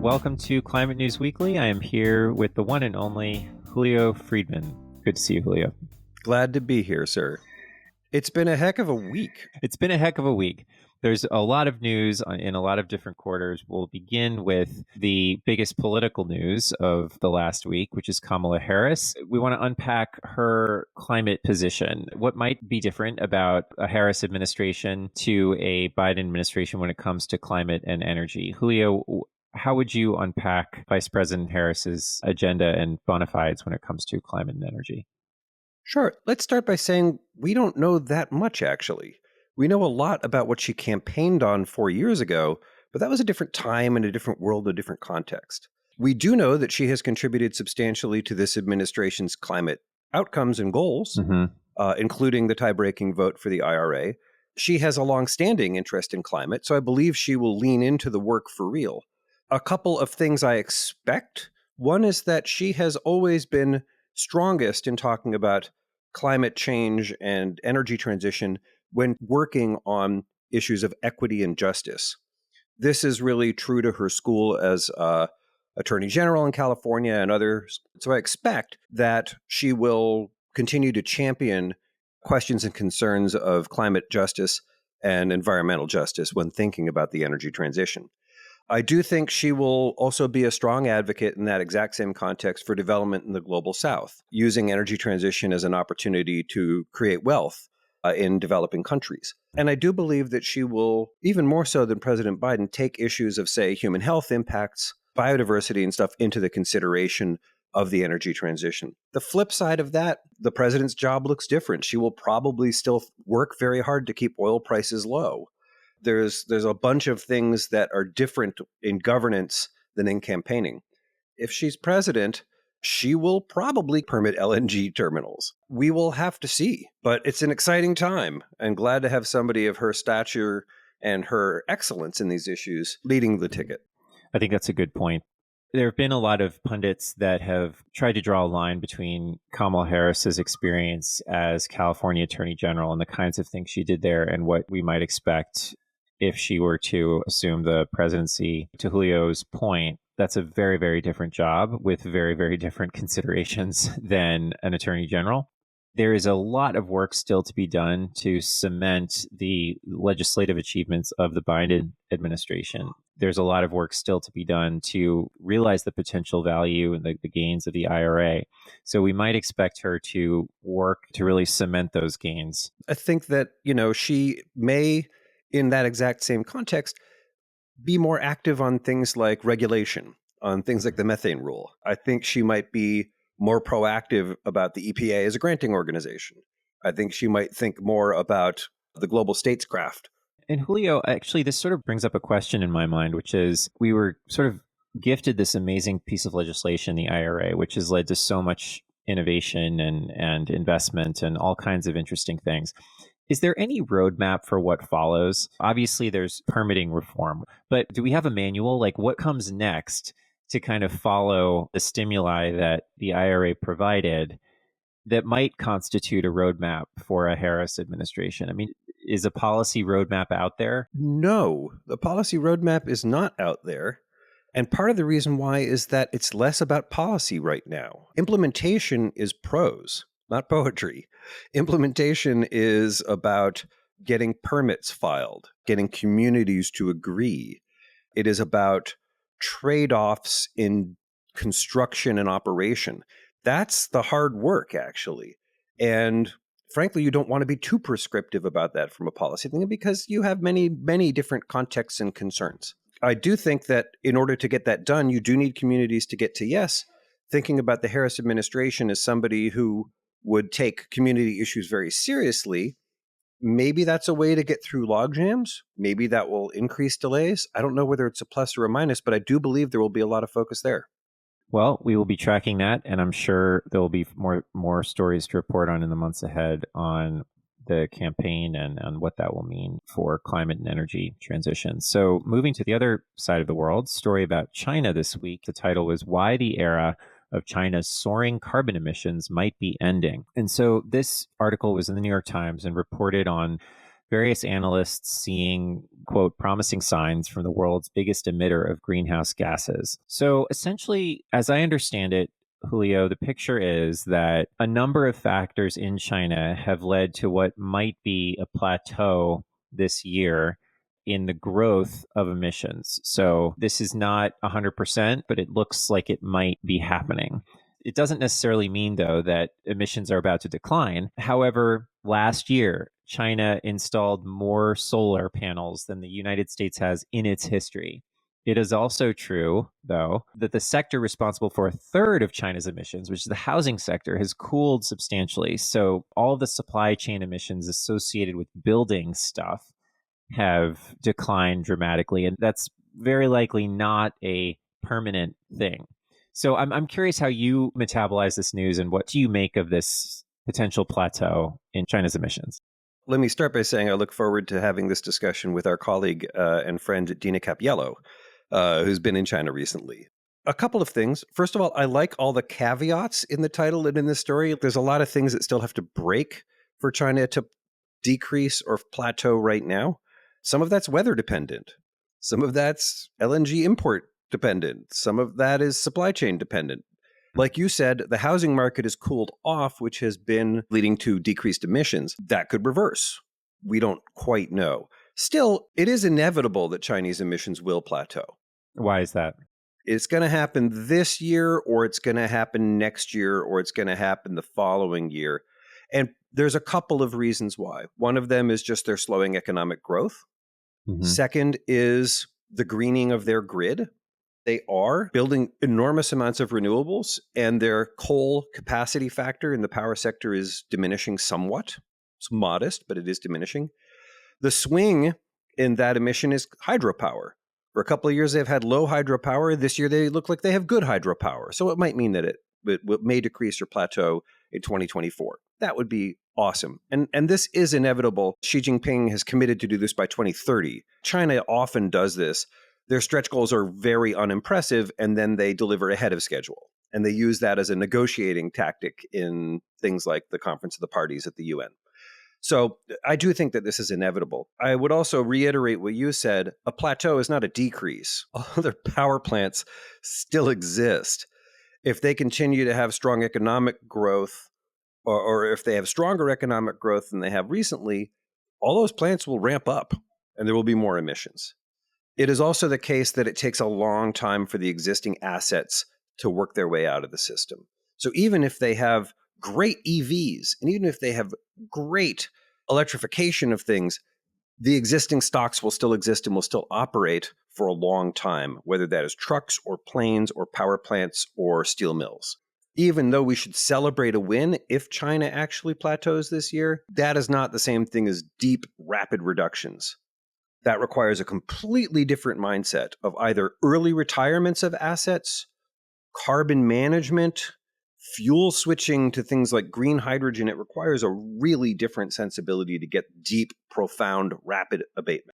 welcome to Climate News Weekly. I am here with the one and only Julio Friedmann. Good to see you, Julio. Glad to be here, sir. It's been a heck of a week. It's been a heck of a week. There's a lot of news in a lot of different quarters. We'll begin with the biggest political news of the last week, which is Kamala Harris. We want to unpack her climate position. What might be different about a Harris administration to a Biden administration when it comes to climate and energy? Julio, how would you unpack Vice President Harris's agenda and bona fides when it comes to climate and energy? Sure. Let's start by saying we don't know that much, actually. We know a lot about what she campaigned on 4 years ago, but that was a different time and a different world, a different context. We do know that she has contributed substantially to this administration's climate outcomes and goals, including the tie-breaking vote for the IRA. She has a long-standing interest in climate, so I believe she will lean into the work for real. A couple of things I expect. One is that she has always been strongest in talking about climate change and energy transition when working on issues of equity and justice. This is really true to her school as Attorney General in California and others. So I expect that she will continue to champion questions and concerns of climate justice and environmental justice when thinking about the energy transition. I do think she will also be a strong advocate in that exact same context for development in the global south, using energy transition as an opportunity to create wealth in developing countries. And I do believe that she will, even more so than President Biden, take issues of, say, human health impacts, biodiversity and stuff into the consideration of the energy transition. The flip side of that, the president's job looks different. She will probably still work very hard to keep oil prices low. There's a bunch of things that are different in governance than in campaigning. If she's president, she will probably permit LNG terminals. We will have to see, but it's an exciting time and glad to have somebody of her stature and her excellence in these issues leading the ticket. I think that's a good point. There have been a lot of pundits that have tried to draw a line between Kamala Harris's experience as California Attorney General and the kinds of things she did there and what we might expect if she were to assume the presidency. To Julio's point, that's a very, very different job with very, very different considerations than an attorney general. There is a lot of work still to be done to cement the legislative achievements of the Biden administration. There's a lot of work still to be done to realize the potential value and the gains of the IRA. So we might expect her to work to really cement those gains. I think that, she may, in that exact same context, be more active on things like regulation, on things like the methane rule. I think she might be more proactive about the EPA as a granting organization. I think she might think more about the global statescraft. And Julio, actually, this sort of brings up a question in my mind, which is we were sort of gifted this amazing piece of legislation, the IRA, which has led to so much innovation and investment and all kinds of interesting things. Is there any roadmap for what follows? Obviously, there's permitting reform, but do we have a manual? Like what comes next to kind of follow the stimuli that the IRA provided that might constitute a roadmap for a Harris administration? I mean, is a policy roadmap out there? No, the policy roadmap is not out there. And part of the reason why is that it's less about policy right now. Implementation is prose, not poetry. Implementation is about getting permits filed, getting communities to agree. It is about trade-offs in construction and operation. That's the hard work, actually. And frankly, you don't want to be too prescriptive about that from a policy thing because you have many, many different contexts and concerns. I do think that in order to get that done, you do need communities to get to yes. Thinking about the Harris administration as somebody who would take community issues very seriously, maybe that's a way to get through logjams. Maybe that will increase delays. I don't know whether it's a plus or a minus, but I do believe there will be a lot of focus there. Well, we will be tracking that, and I'm sure there will be more stories to report on in the months ahead on the campaign and what that will mean for climate and energy transition. So moving to the other side of the world, story about China this week. The title was Why the Era of China's Soaring Carbon Emissions Might Be Ending. And so this article was in the New York Times and reported on various analysts seeing, quote, promising signs from the world's biggest emitter of greenhouse gases. So essentially, as I understand it, Julio, the picture is that a number of factors in China have led to what might be a plateau this year in the growth of emissions. So this is not 100%, but it looks like it might be happening. It doesn't necessarily mean, though, that emissions are about to decline. However, last year, China installed more solar panels than the United States has in its history. It is also true, though, that the sector responsible for a third of China's emissions, which is the housing sector, has cooled substantially. So all the supply chain emissions associated with building stuff have declined dramatically. And that's very likely not a permanent thing. So I'm curious how you metabolize this news and what do you make of this potential plateau in China's emissions? Let me start by saying I look forward to having this discussion with our colleague and friend Dina Cappiello, who's been in China recently. A couple of things. First of all, I like all the caveats in the title and in this story. There's a lot of things that still have to break for China to decrease or plateau right now. Some of that's weather dependent. Some of that's LNG import dependent. Some of that is supply chain dependent. Like you said, the housing market has cooled off, which has been leading to decreased emissions. That could reverse. We don't quite know. Still, it is inevitable that Chinese emissions will plateau. Why is that? It's going to happen this year, or it's going to happen next year, or it's going to happen the following year. And there's a couple of reasons why. One of them is just their slowing economic growth. Mm-hmm. Second is the greening of their grid. They are building enormous amounts of renewables, and their coal capacity factor in the power sector is diminishing somewhat. It's modest, but it is diminishing. The swing in that emission is hydropower. For a couple of years, they've had low hydropower. This year, they look like they have good hydropower. So it might mean that it may decrease or plateau in 2024. That would be awesome. And this is inevitable. Xi Jinping has committed to do this by 2030. China often does this. Their stretch goals are very unimpressive, and then they deliver ahead of schedule. And they use that as a negotiating tactic in things like the Conference of the Parties at the UN. So I do think that this is inevitable. I would also reiterate what you said. A plateau is not a decrease. Other power plants still exist. If they continue to have strong economic growth, or if they have stronger economic growth than they have recently, all those plants will ramp up and there will be more emissions. It is also the case that it takes a long time for the existing assets to work their way out of the system. So even if they have great EVs, and even if they have great electrification of things, the existing stocks will still exist and will still operate for a long time, whether that is trucks or planes or power plants or steel mills. Even though we should celebrate a win if China actually plateaus this year, that is not the same thing as deep, rapid reductions. That requires a completely different mindset of either early retirements of assets, carbon management, fuel switching to things like green hydrogen. It requires a really different sensibility to get deep, profound, rapid abatement.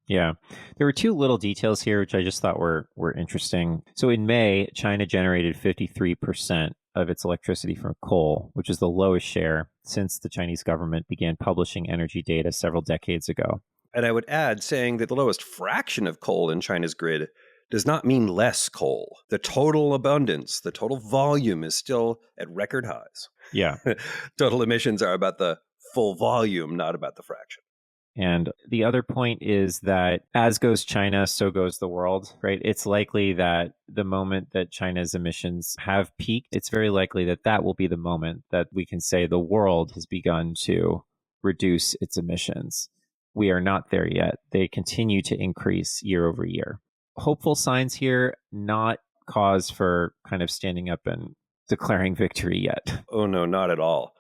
Yeah. There were two little details here, which I just thought were interesting. So in May, China generated 53% of its electricity from coal, which is the lowest share since the Chinese government began publishing energy data several decades ago. And I would add, saying that the lowest fraction of coal in China's grid does not mean less coal. The total abundance, the total volume is still at record highs. Yeah. Total emissions are about the full volume, not about the fraction. And the other point is that as goes China, so goes the world, right? It's likely that the moment that China's emissions have peaked, it's very likely that that will be the moment that we can say the world has begun to reduce its emissions. We are not there yet. They continue to increase year over year. Hopeful signs here, not cause for kind of standing up and declaring victory yet. Oh, no, not at all.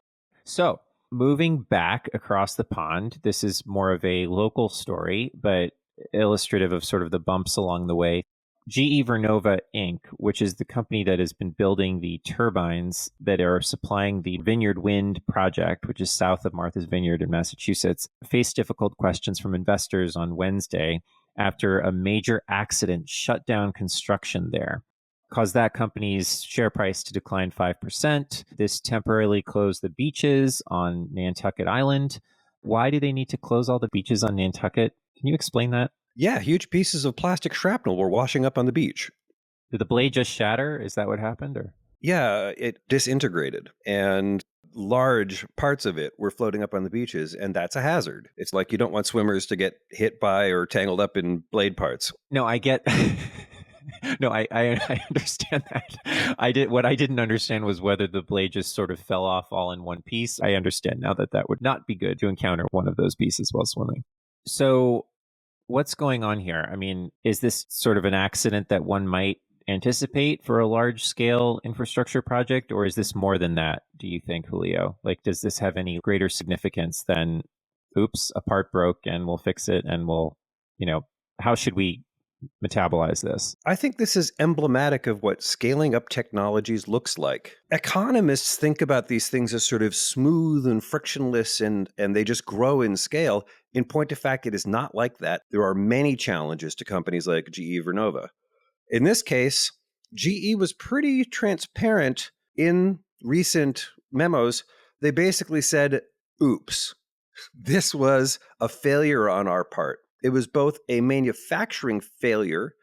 So moving back across the pond, this is more of a local story, but illustrative of sort of the bumps along the way. GE Vernova Inc., which is the company that has been building the turbines that are supplying the Vineyard Wind project, which is south of Martha's Vineyard in Massachusetts, faced difficult questions from investors on Wednesday after a major accident shut down construction there. Caused that company's share price to decline 5%. This temporarily closed the beaches on Nantucket Island. Why do they need to close all the beaches on Nantucket? Can you explain that? Yeah, huge pieces of plastic shrapnel were washing up on the beach. Did the blade just shatter? Is that what happened? Or Yeah, it disintegrated and large parts of it were floating up on the beaches, and that's a hazard. It's like you don't want swimmers to get hit by or tangled up in blade parts. no, I get. No, I understand that. What I didn't understand was whether the blade just sort of fell off all in one piece. I understand now that that would not be good to encounter one of those pieces while swimming. So, what's going on here? I mean, is this sort of an accident that one might anticipate for a large scale infrastructure project, or is this more than that, do you think, Julio? Like, does this have any greater significance than, oops, a part broke and we'll fix it and we'll, how should we metabolize this? I think this is emblematic of what scaling up technologies looks like. Economists think about these things as sort of smooth and frictionless and they just grow in scale. In point of fact, it is not like that. There are many challenges to companies like GE Vernova. In this case, GE was pretty transparent in recent memos. They basically said, oops, this was a failure on our part. It was both a manufacturing failure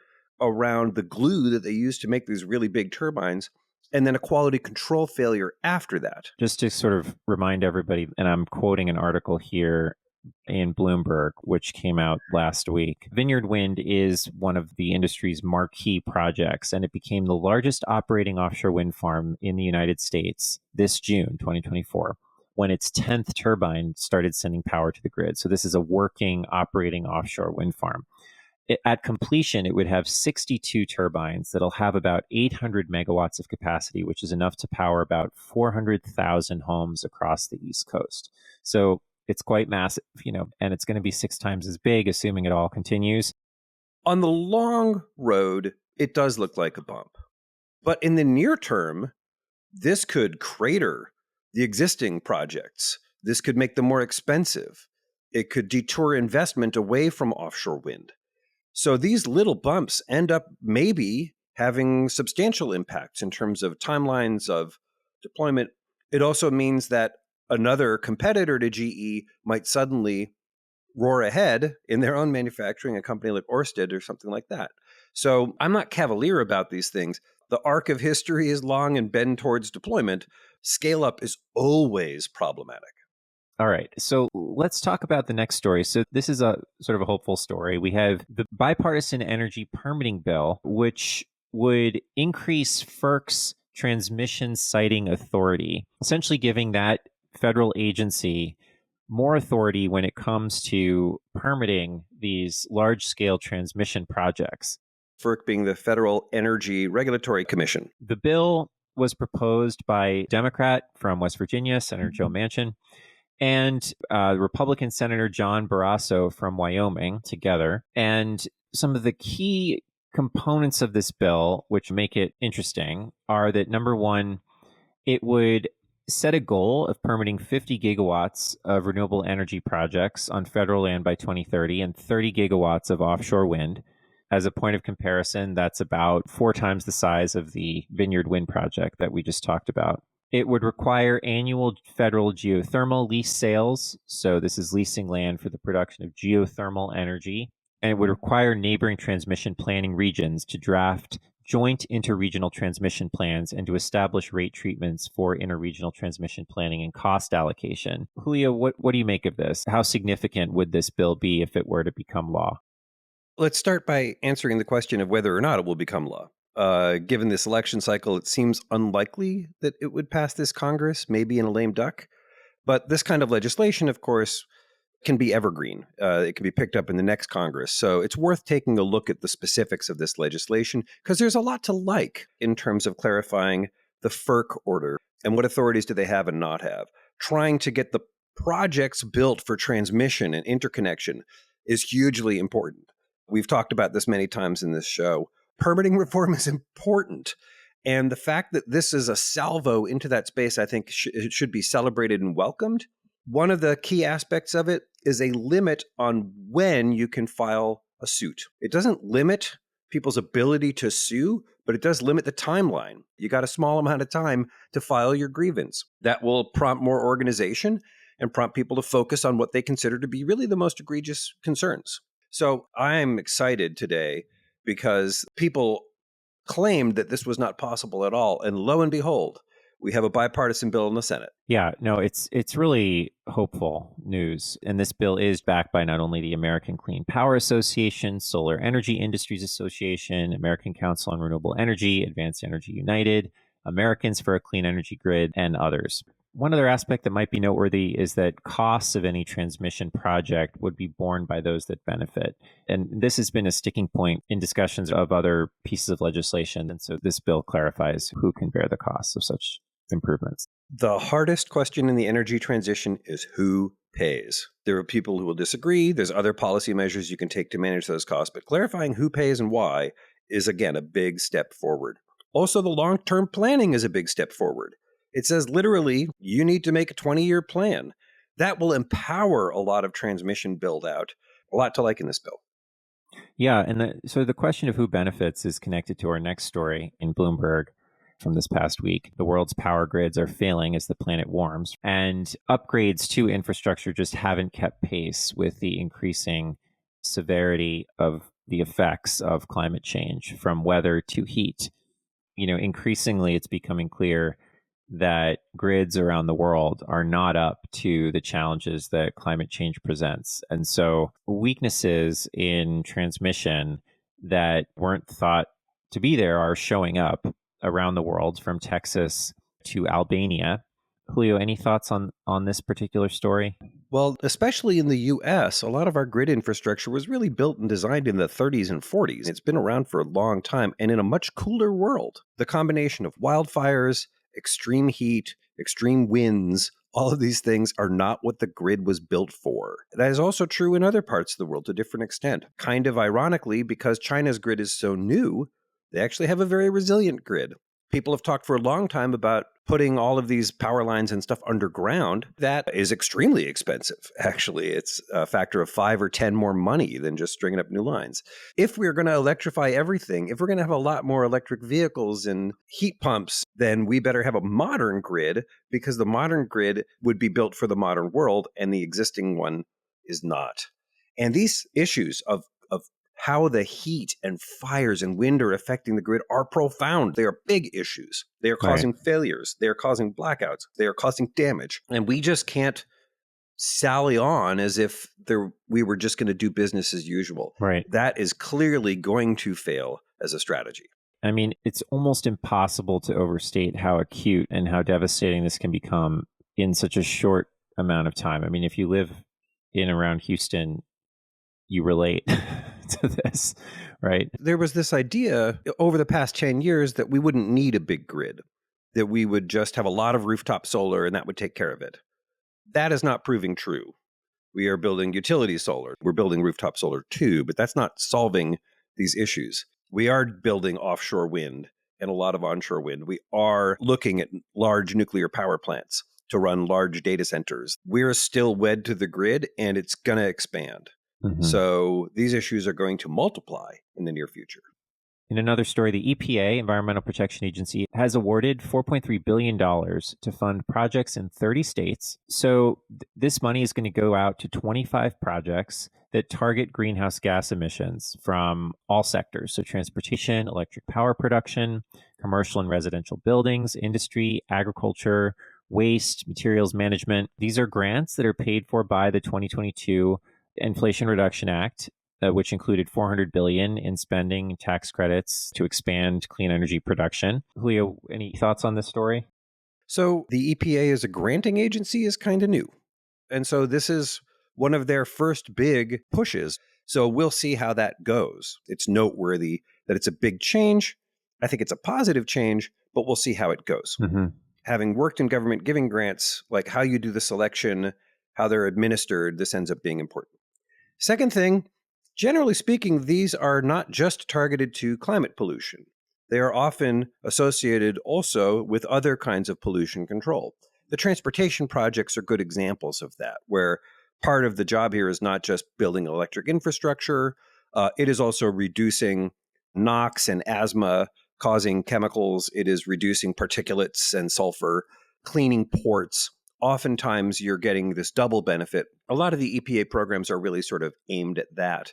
around the glue that they used to make these really big turbines, and then a quality control failure after that. Just to sort of remind everybody, and I'm quoting an article here in Bloomberg, which came out last week. Vineyard Wind is one of the industry's marquee projects, and it became the largest operating offshore wind farm in the United States this June 2024, when its 10th turbine started sending power to the grid. So this is a working, operating offshore wind farm. At completion, it would have 62 turbines that'll have about 800 megawatts of capacity, which is enough to power about 400,000 homes across the East Coast. So it's quite massive, and it's going to be 6 times as big, assuming it all continues. On the long road, it does look like a bump. But in the near term, this could crater the existing projects. This could make them more expensive. It could detour investment away from offshore wind. So these little bumps end up maybe having substantial impacts in terms of timelines of deployment. It also means that another competitor to GE might suddenly roar ahead in their own manufacturing, a company like Ørsted or something like that. So I'm not cavalier about these things. The arc of history is long and bend towards deployment. Scale up is always problematic. All right. So let's talk about the next story. So this is a sort of a hopeful story. We have the bipartisan energy permitting bill, which would increase FERC's transmission siting authority, essentially giving that federal agency more authority when it comes to permitting these large-scale transmission projects. FERC being the Federal Energy Regulatory Commission. The bill was proposed by Democrat from West Virginia, Senator Joe Manchin, and Republican Senator John Barrasso from Wyoming together. And some of the key components of this bill, which make it interesting, are that number one, it would set a goal of permitting 50 gigawatts of renewable energy projects on federal land by 2030 and 30 gigawatts of offshore wind. As a point of comparison, that's about 4 times the size of the Vineyard Wind project that we just talked about. It would require annual federal geothermal lease sales. So this is leasing land for the production of geothermal energy. And it would require neighboring transmission planning regions to draft joint interregional transmission plans and to establish rate treatments for interregional transmission planning and cost allocation. Julio, what do you make of this? How significant would this bill be if it were to become law? Let's start by answering the question of whether or not it will become law. Given this election cycle, it seems unlikely that it would pass this Congress, maybe in a lame duck. But this kind of legislation, of course, can be evergreen. It can be picked up in the next Congress. So it's worth taking a look at the specifics of this legislation because there's a lot to like in terms of clarifying the FERC order and what authorities do they have and not have. Trying to get the projects built for transmission and interconnection is hugely important. We've talked about this many times in this show. Permitting reform is important. And the fact that this is a salvo into that space, I think it should be celebrated and welcomed. One of the key aspects of it is a limit on when you can file a suit. It doesn't limit people's ability to sue, but it does limit the timeline. You got a small amount of time to file your grievance. That will prompt more organization. and prompt people to focus on what they consider to be really the most egregious concerns. So I'm excited today because people claimed that this was not possible at all. And lo and behold, we have a bipartisan bill in the Senate. Yeah, no, it's really hopeful news. And this bill is backed by not only the American Clean Power Association, Solar Energy Industries Association, American Council on Renewable Energy, Advanced Energy United, Americans for a Clean Energy Grid, and others. One other aspect that might be noteworthy is that costs of any transmission project would be borne by those that benefit. And this has been a sticking point in discussions of other pieces of legislation. And so this bill clarifies who can bear the costs of such improvements. The hardest question in the energy transition is who pays. There are people who will disagree. There's other policy measures you can take to manage those costs, but clarifying who pays and why is, again, a big step forward. Also, the long-term planning is a big step forward. It says literally, you need to make a 20-year plan. That will empower a lot of transmission build out. A lot to like in this bill. Yeah, and so the question of who benefits is connected to our next story in Bloomberg from this past week. The world's power grids are failing as the planet warms, and upgrades to infrastructure just haven't kept pace with the increasing severity of the effects of climate change, from weather to heat. Increasingly it's becoming clear that grids around the world are not up to the challenges that climate change presents. And so weaknesses in transmission that weren't thought to be there are showing up around the world, from Texas to Albania. Julio, any thoughts on this particular story? Well, especially in the U.S., a lot of our grid infrastructure was really built and designed in the 30s and 40s. It's been around for a long time and in a much cooler world. The combination of wildfires, extreme heat, extreme winds, all of these things are not what the grid was built for. That is also true in other parts of the world to a different extent. Kind of ironically, because China's grid is so new, they actually have a very resilient grid. People have talked for a long time about putting all of these power lines and stuff underground. That is extremely expensive, actually. It's a factor of 5 or 10 more money than just stringing up new lines. If we're going to electrify everything, if we're going to have a lot more electric vehicles and heat pumps, then we better have a modern grid, because the modern grid would be built for the modern world and the existing one is not. And these issues of how the heat and fires and wind are affecting the grid are profound. They are big issues. They are causing failures. They are causing blackouts. They are causing damage. And we just can't sally on as if we were just going to do business as usual. Right. That is clearly going to fail as a strategy. I mean, it's almost impossible to overstate how acute and how devastating this can become in such a short amount of time. I mean, if you live in around Houston, you relate to this, right? There was this idea over the past 10 years that we wouldn't need a big grid, that we would just have a lot of rooftop solar and that would take care of it. That is not proving true. We are building utility solar. We're building rooftop solar too, but that's not solving these issues. We are building offshore wind and a lot of onshore wind. We are looking at large nuclear power plants to run large data centers. We're still wed to the grid and it's going to expand. Mm-hmm. So these issues are going to multiply in the near future. In another story, the EPA, Environmental Protection Agency, has awarded $4.3 billion to fund projects in 30 states. So this money is going to go out to 25 projects that target greenhouse gas emissions from all sectors. So transportation, electric power production, commercial and residential buildings, industry, agriculture, waste, materials management. These are grants that are paid for by the 2022 Inflation Reduction Act, which included $400 billion in spending tax credits to expand clean energy production. Julio, any thoughts on this story? So the EPA as a granting agency is kind of new. And so this is one of their first big pushes. So we'll see how that goes. It's noteworthy that it's a big change. I think it's a positive change, but we'll see how it goes. Mm-hmm. Having worked in government giving grants, like how you do the selection, how they're administered, this ends up being important. Second thing, generally speaking, these are not just targeted to climate pollution. They are often associated also with other kinds of pollution control. The transportation projects are good examples of that, where part of the job here is not just building electric infrastructure, it is also reducing NOx and asthma causing chemicals. It is reducing particulates and sulfur, cleaning ports. oftentimes you're getting this double benefit. A lot of the EPA programs are really sort of aimed at that.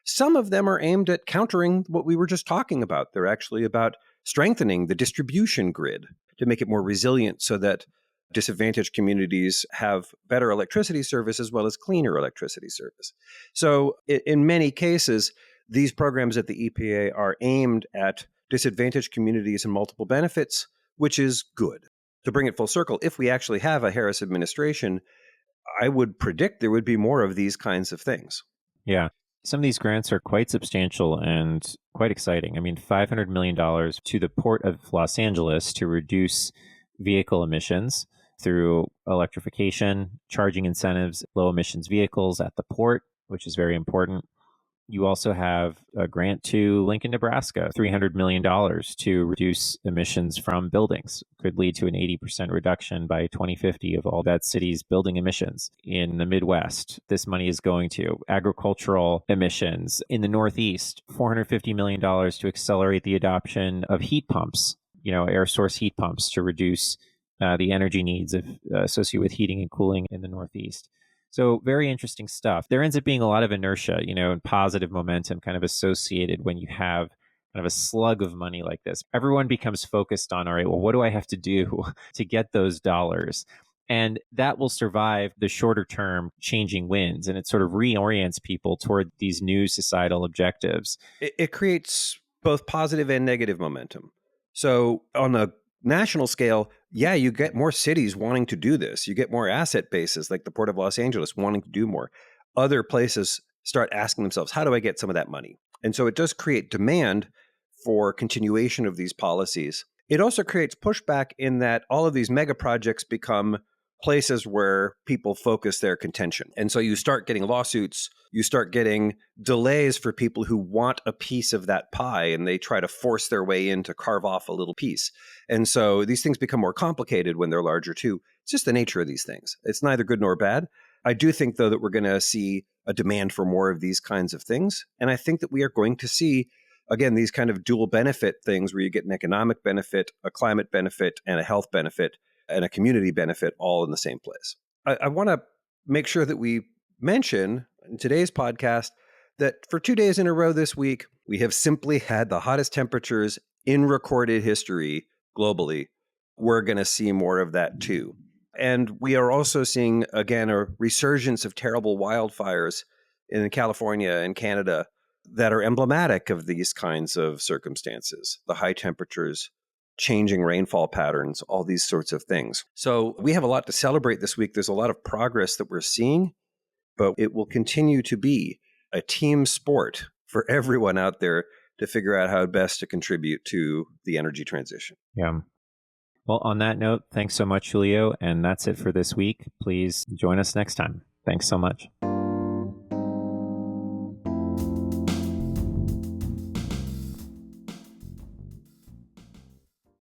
Some of them are aimed at countering what we were just talking about. They're actually about strengthening the distribution grid to make it more resilient so that disadvantaged communities have better electricity service as well as cleaner electricity service. So, in many cases, these programs at the EPA are aimed at disadvantaged communities and multiple benefits, which is good. To bring it full circle, if we actually have a Harris administration, I would predict there would be more of these kinds of things. Yeah. Some of these grants are quite substantial and quite exciting. I mean, $500 million to the Port of Los Angeles to reduce vehicle emissions through electrification, charging incentives, low emissions vehicles at the port, which is very important. You also have a grant to Lincoln, Nebraska, $300 million to reduce emissions from buildings. Could lead to an 80% reduction by 2050 of all that city's building emissions. In the Midwest, this money is going to agricultural emissions. In the Northeast, $450 million to accelerate the adoption of heat pumps, air source heat pumps to reduce the energy needs associated with heating and cooling in the Northeast. So very interesting stuff. There ends up being a lot of inertia, and positive momentum kind of associated when you have kind of a slug of money like this. Everyone becomes focused on, all right, well, what do I have to do to get those dollars? And that will survive the shorter term changing winds. And it sort of reorients people toward these new societal objectives. It creates both positive and negative momentum. So on a national scale, yeah, you get more cities wanting to do this. You get more asset bases like the Port of Los Angeles wanting to do more. Other places start asking themselves, how do I get some of that money? And so it does create demand for continuation of these policies. It also creates pushback in that all of these mega projects become places where people focus their contention. And so you start getting lawsuits, you start getting delays for people who want a piece of that pie, and they try to force their way in to carve off a little piece. And so these things become more complicated when they're larger too. It's just the nature of these things. It's neither good nor bad. I do think, though, that we're going to see a demand for more of these kinds of things. And I think that we are going to see, again, these kind of dual benefit things where you get an economic benefit, a climate benefit, and a health benefit, and a community benefit all in the same place. I want to make sure that we mention in today's podcast that for 2 days in a row this week, we have simply had the hottest temperatures in recorded history globally. We're going to see more of that too. And we are also seeing, again, a resurgence of terrible wildfires in California and Canada that are emblematic of these kinds of circumstances, the high temperatures, changing rainfall patterns, all these sorts of things. So we have a lot to celebrate this week. There's a lot of progress that we're seeing, but it will continue to be a team sport for everyone out there to figure out how best to contribute to the energy transition. Yeah. Well, on that note, thanks so much, Julio. And that's it for this week. Please join us next time. Thanks so much.